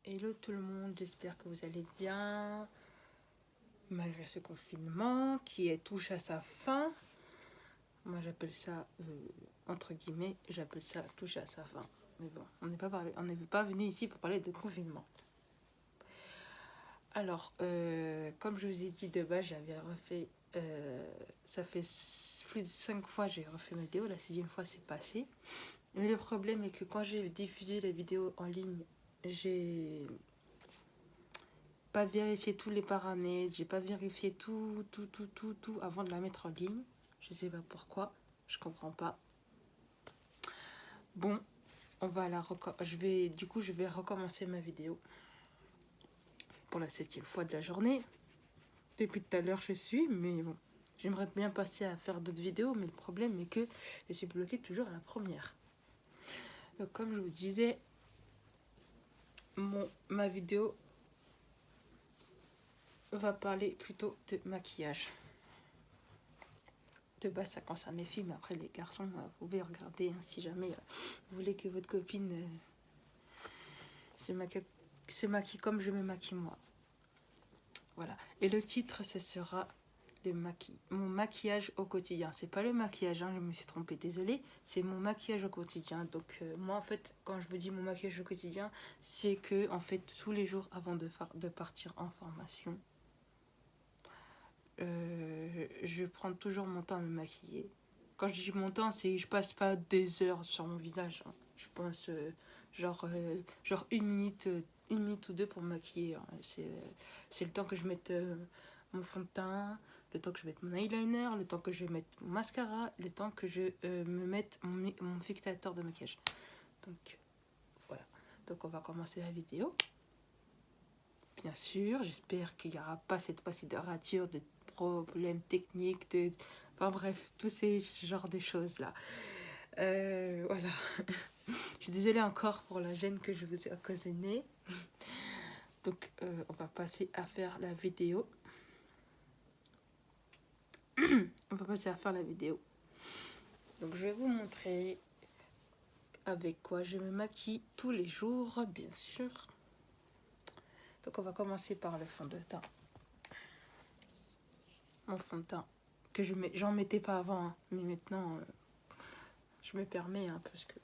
Hello tout le monde, j'espère que vous allez bien malgré ce confinement qui touche à sa fin. Moi j'appelle ça, entre guillemets, j'appelle ça touche à sa fin. Mais bon, on n'est pas venu ici pour parler de confinement. Alors, comme je vous ai dit de base, j'avais refait, ça fait plus de 5 fois que j'ai refait ma vidéo, la 6e fois c'est passé. Mais le problème est que quand j'ai diffusé la vidéo en ligne, j'ai pas vérifié tous les paramètres, j'ai pas vérifié tout avant de la mettre en ligne. Je sais pas pourquoi, je comprends pas. Bon, je vais recommencer ma vidéo pour la 7e fois de la journée. Depuis tout à l'heure je suis, mais bon, j'aimerais bien passer à faire d'autres vidéos, mais le problème est que je suis bloquée toujours à la première. Donc comme je vous disais, ma vidéo va parler plutôt de maquillage. De base, ça concerne les filles, mais après les garçons, vous pouvez regarder hein, si jamais vous voulez que votre copine se maquille comme je me maquille moi. Voilà. Et le titre, ce sera mon maquillage au quotidien. C'est pas le maquillage, hein, je me suis trompée, désolée. C'est mon maquillage au quotidien. Donc moi, en fait, quand je vous dis mon maquillage au quotidien, c'est que en fait tous les jours avant de partir en formation, je prends toujours mon temps à me maquiller. Quand je dis mon temps, c'est je passe pas des heures sur mon visage. Hein. Je pense genre 1 minute ou 2 pour me maquiller. Hein. C'est le temps que je mette mon fond de teint, le temps que je mette mon eyeliner, le temps que je mette mon mascara, le temps que je me mette mon fixateur de maquillage. Donc voilà. Donc on va commencer la vidéo. Bien sûr, j'espère qu'il n'y aura pas cette fois-ci de rature, de problèmes techniques, enfin bref, tous ces genres de choses là. Voilà. Je suis désolée encore pour la gêne que je vous ai occasionnée. Donc on va passer à faire la vidéo. On va passer à faire la vidéo. Donc je vais vous montrer avec quoi je me maquille tous les jours, bien sûr. Donc on va commencer par le fond de teint. Mon fond de teint que j'en mettais pas avant, hein, mais maintenant je me permets hein, parce que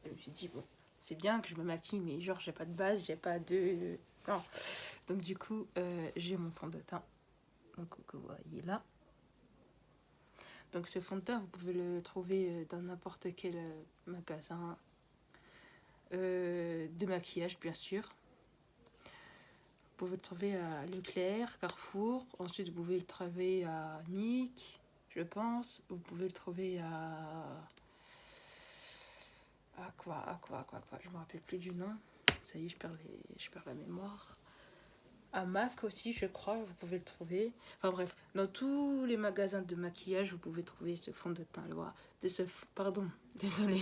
je me suis dit bon, c'est bien que je me maquille, mais genre j'ai pas de base, j'ai pas de non. Donc du coup j'ai mon fond de teint, donc que vous voyez là. Donc ce fond de teint vous pouvez le trouver dans n'importe quel magasin de maquillage bien sûr. Vous pouvez le trouver à Leclerc, Carrefour. Ensuite, vous pouvez le trouver à Nick, je pense. Vous pouvez le trouver à quoi. Je me rappelle plus du nom. Ça y est, je perds la mémoire. À Mac aussi, je crois, vous pouvez le trouver. Enfin bref, dans tous les magasins de maquillage, vous pouvez trouver ce fond de teint. Pardon, désolé.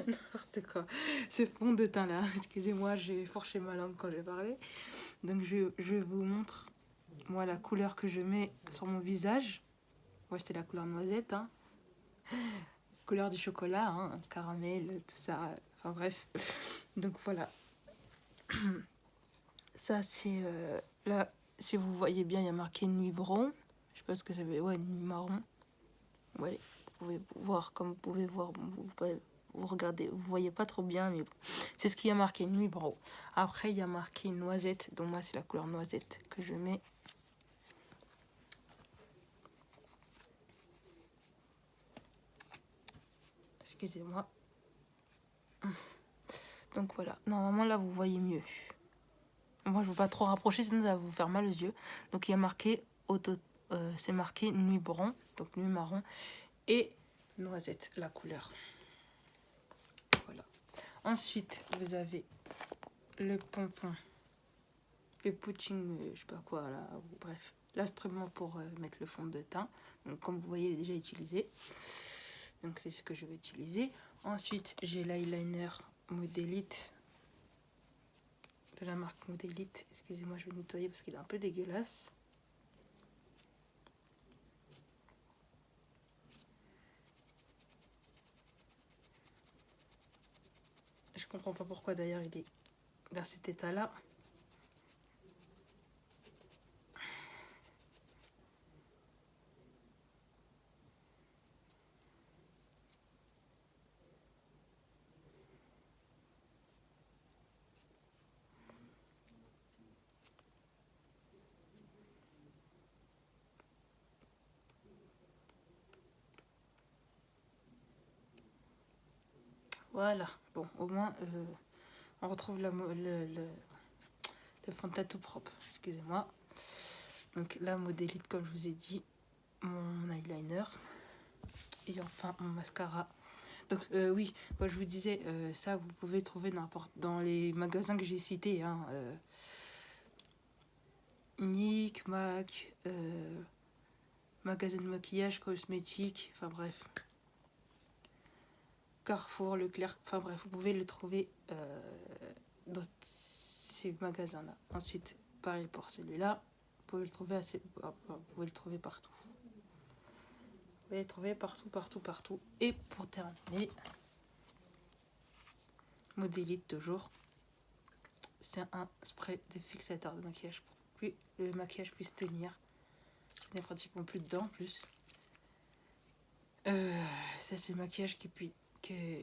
N'importe quoi. Ce fond de teint là, excusez-moi, j'ai fourché ma langue quand j'ai parlé. Donc je vous montre moi la couleur que je mets sur mon visage. Ouais, c'est la couleur noisette, hein. Couleur du chocolat, hein, caramel, tout ça. Enfin bref. Donc voilà. Ça c'est là, si vous voyez bien, il y a marqué nuit brun. Je sais pas ce que ça veut dire. Ouais, nuit marron. Ouais, vous pouvez voir comme vous pouvez voir. Vous regardez, vous voyez pas trop bien, mais bon. C'est ce qu'il y a marqué, nuit brun. Après, il y a marqué noisette, donc moi, c'est la couleur noisette que je mets. Excusez-moi. Donc voilà, normalement là, vous voyez mieux. Moi, je ne veux pas trop rapprocher, sinon ça va vous faire mal aux yeux. Donc, il y a marqué, c'est marqué nuit brun, donc nuit marron, et noisette, la couleur. Voilà. Ensuite, vous avez le pompon, le putching, je sais pas quoi, là, bref, l'instrument pour mettre le fond de teint. Donc, comme vous voyez, il est déjà utilisé. Donc, c'est ce que je vais utiliser. Ensuite, j'ai l'eyeliner Modélite de la marque Modélite. Excusez-moi, je vais nettoyer parce qu'il est un peu dégueulasse. comprends pas pourquoi d'ailleurs il est dans cet état-là. Voilà, bon, au moins, on retrouve le fond de teint tout propre, excusez-moi. Donc la modélite, comme je vous ai dit, mon eyeliner, et enfin mon mascara. Donc oui, moi je vous disais, ça vous pouvez trouver dans les magasins que j'ai cités, hein, Nick, Mac, magasin de maquillage, cosmétique, enfin bref. Carrefour, Leclerc, enfin bref, vous pouvez le trouver dans ces magasins-là. Ensuite, pareil pour celui-là, vous pouvez le trouver partout. Vous pouvez le trouver partout. Et pour terminer, modélite toujours. C'est un spray défixateur de maquillage pour que le maquillage puisse tenir. Il n'y a pratiquement plus dedans en plus. Ça c'est le maquillage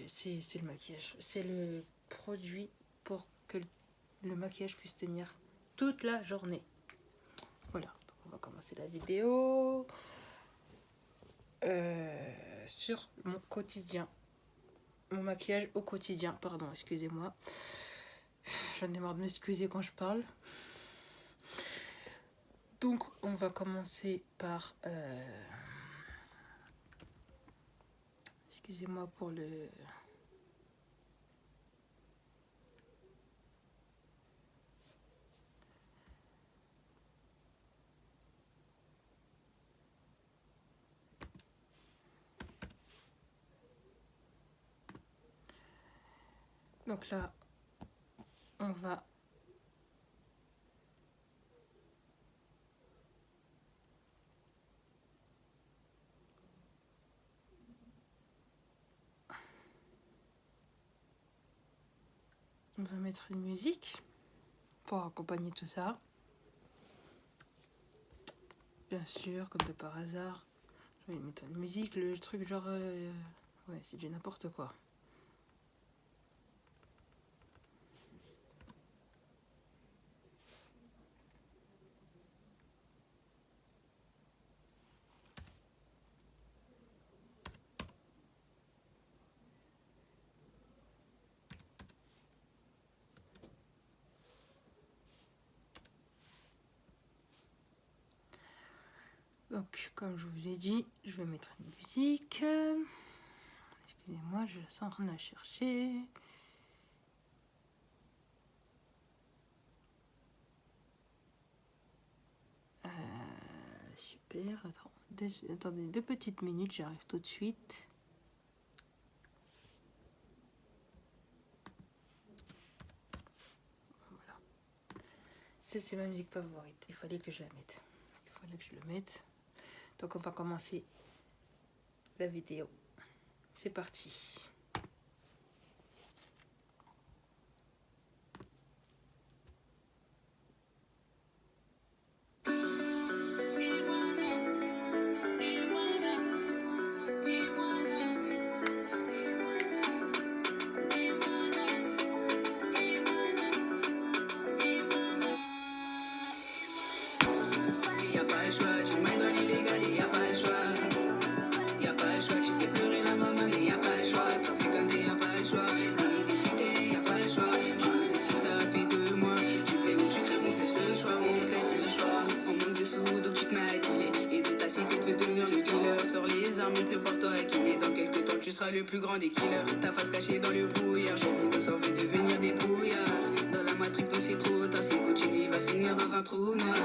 c'est le maquillage. C'est le produit pour que le maquillage puisse tenir toute la journée. Voilà, donc on va commencer la vidéo sur mon quotidien. Mon maquillage au quotidien, pardon, excusez-moi. J'en ai marre de m'excuser quand je parle. Donc on va commencer par... Excusez-moi pour le... Donc là, on va... On va mettre une musique pour accompagner tout ça. Bien sûr, comme de par hasard, je vais mettre une musique, le truc genre... ouais, c'est du n'importe quoi. Donc, comme je vous ai dit, je vais mettre une musique. Excusez-moi, je suis en train de la chercher. Super. Attendez 2 petites minutes, j'arrive tout de suite. Voilà. C'est ma musique favorite. Il fallait que je la mette. Donc on va commencer la vidéo. C'est parti. Le plus grand des killers, ta face cachée dans le brouillard. J'ai envie de s'en devenir des brouillards. Dans la matrix, donc c'est trop tard. Si continue, il va finir dans un trou noir.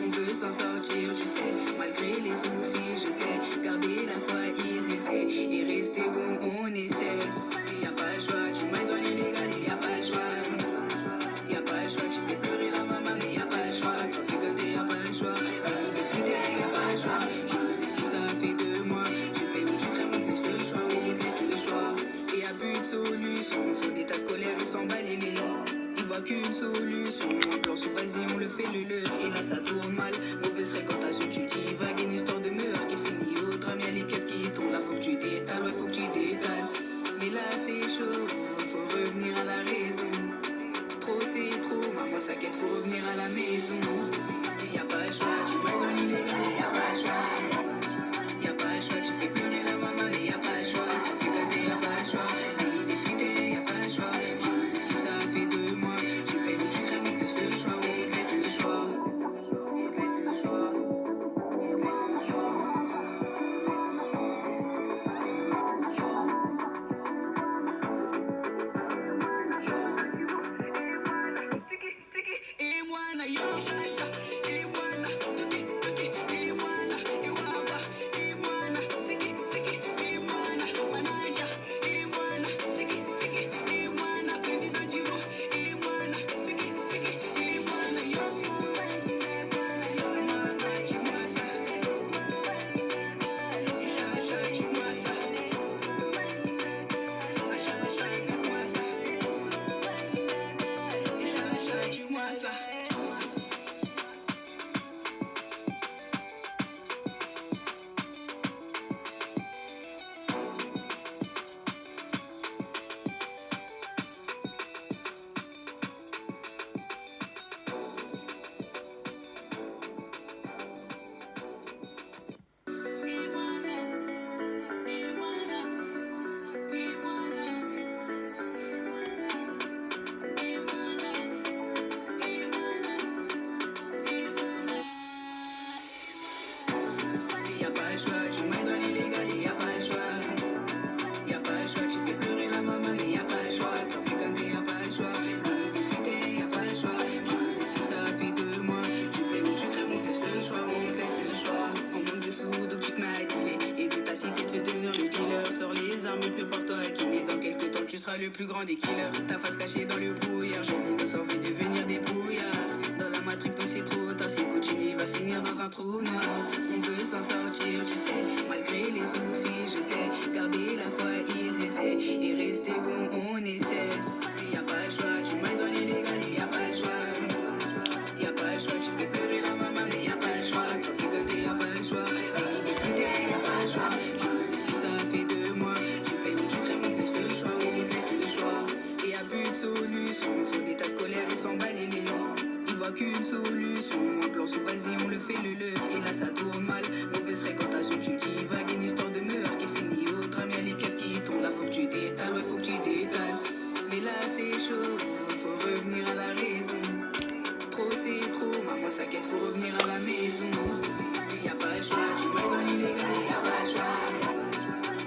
On veut s'en sortir, tu sais. Malgré les soucis, je sais. Garder la foi, ils essaient. Et rester où on essaie. Y a pas le choix, tu m'aides dans l'illégal. Y a pas le choix. Y a pas le choix, tu fais pleurer la maman, mais y a pas le choix. Quand tu cantes, y a pas le choix. Et les fidèles, y a pas le choix. Tu nous expliques, ça fait de moi. Tu payes ou tu crèves, on teste le choix. Et y'a plus de solution, sur des qu'une solution. Un plan sous vas-y, on le fait le leur. Et là ça tourne mal, mauvaise fréquentation, tu divagues. Une histoire de meurtre qui finit au drame. Y'a les keufs qui tournent là, faut que tu détales, ouais, faut que tu détales. Mais là c'est chaud, faut revenir à la raison. Trop c'est trop, maman s'inquiète, faut revenir à la maison. Et y a pas le choix, tu vas dans l'illégal et y a pas le choix. Y a pas le choix, tu fais pleurer la maman, mais y a pas le choix. Tu fais gâter, y a pas le choix. Délit défuté, y a pas le choix. Tu nous sais ce que ça a fait de moi. Tu payes ou tu crèves, on te laisse le choix, on te laisse le choix. On te laisse le choix. Y a pas le choix, tu m'aides dans l'illégal et y a pas le choix. Y a pas le choix, tu fais pleurer la maman, mais y a pas le choix. T'en fais gagner, y a pas le choix. Délit défuté, y a pas le choix. Tu nous sais ce que ça a fait de moi. Tu payes ou tu crèves, on te laisse le choix, on te laisse le choix. On manque de sous, donc tu te mets à dealer. Et de ta cité, te fait devenir le dealer. Sors les armes et prépare-toi à killer. Dans quelques temps, tu seras le plus grand des killers. Ta face cachée dans le brouillard. J'ai mis tous envie de devenir des brouillards. Dans la matrix, donc c'est trop tard. Si continue, il va finir dans un trou noir. On veut s'en sortir, tu sais. Malgré les soucis, je sais. Garder la foi, ils essaient. Et rester où on essaie. Y a pas le choix, tu m'aides dans l'illégal et y a pas le choix. Y a pas le choix, tu fais pleurer la maman, mais y a pas le choix. T'en fais gâter, y a pas le choix. Délit défuté, y a pas le choix. Tu nous sais ce que ça a fait de moi. Tu payes ou tu crèves, on te laisse le choix, on te laisse le choix. Et y a plus de solution. Sur des tas scolaires, ils s'emballent et les longs. Ils voient qu'une solution. Un plan sous vas-y, on le fait le leur. Et là ça tourne mal, mauvaise fréquentation, tu divagues. Une histoire de meurtre qui finit au drame. Y'a les keufs qui tournent là, faut que tu détales, ouais, faut que tu détales. Mais là c'est chaud, faut revenir à la raison. Trop c'est trop, maman s'inquiète, faut revenir à la maison. Et y a pas le choix, tu m'aides dans l'illégal et y a pas le choix.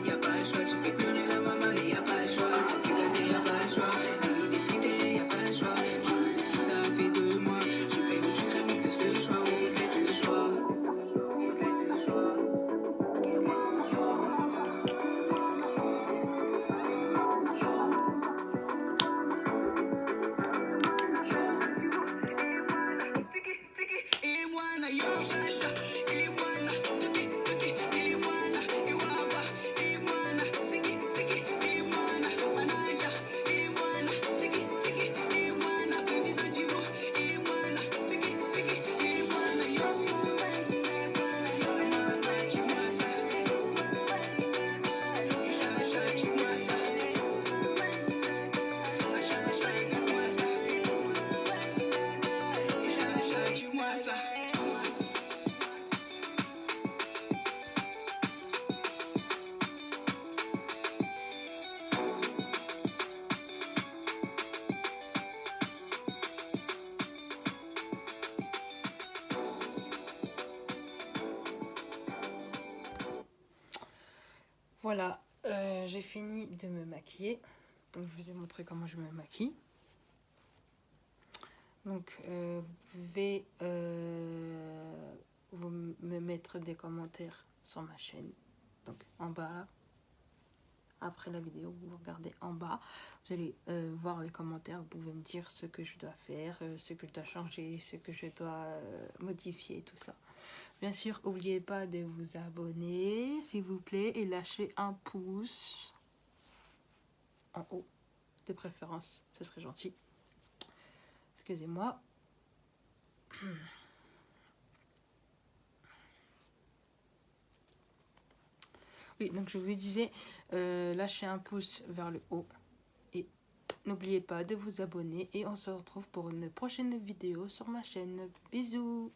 Y a pas le choix, tu fais pleurer la maman, mais y a pas le choix. T'en fais gâter, y a pas le choix. Délit défuté, y a pas le choix. Tu nous sais ce que ça a fait de moi. Tu payes ou tu crèves, on te laisse le choix, on te laisse le choix. On te laisse le choix. Voilà, j'ai fini de me maquiller. Donc je vous ai montré comment je me maquille. Donc vous pouvez vous me mettre des commentaires sur ma chaîne. Donc en bas, après la vidéo, vous regardez en bas. Vous allez voir les commentaires. Vous pouvez me dire ce que je dois faire, ce que je dois changer, ce que je dois modifier, tout ça. Bien sûr, n'oubliez pas de vous abonner, s'il vous plaît, et lâcher un pouce en haut, de préférence, ce serait gentil. excusez-moi. Oui, donc je vous disais, lâchez un pouce vers le haut. Et n'oubliez pas de vous abonner. Et on se retrouve pour une prochaine vidéo sur ma chaîne. Bisous!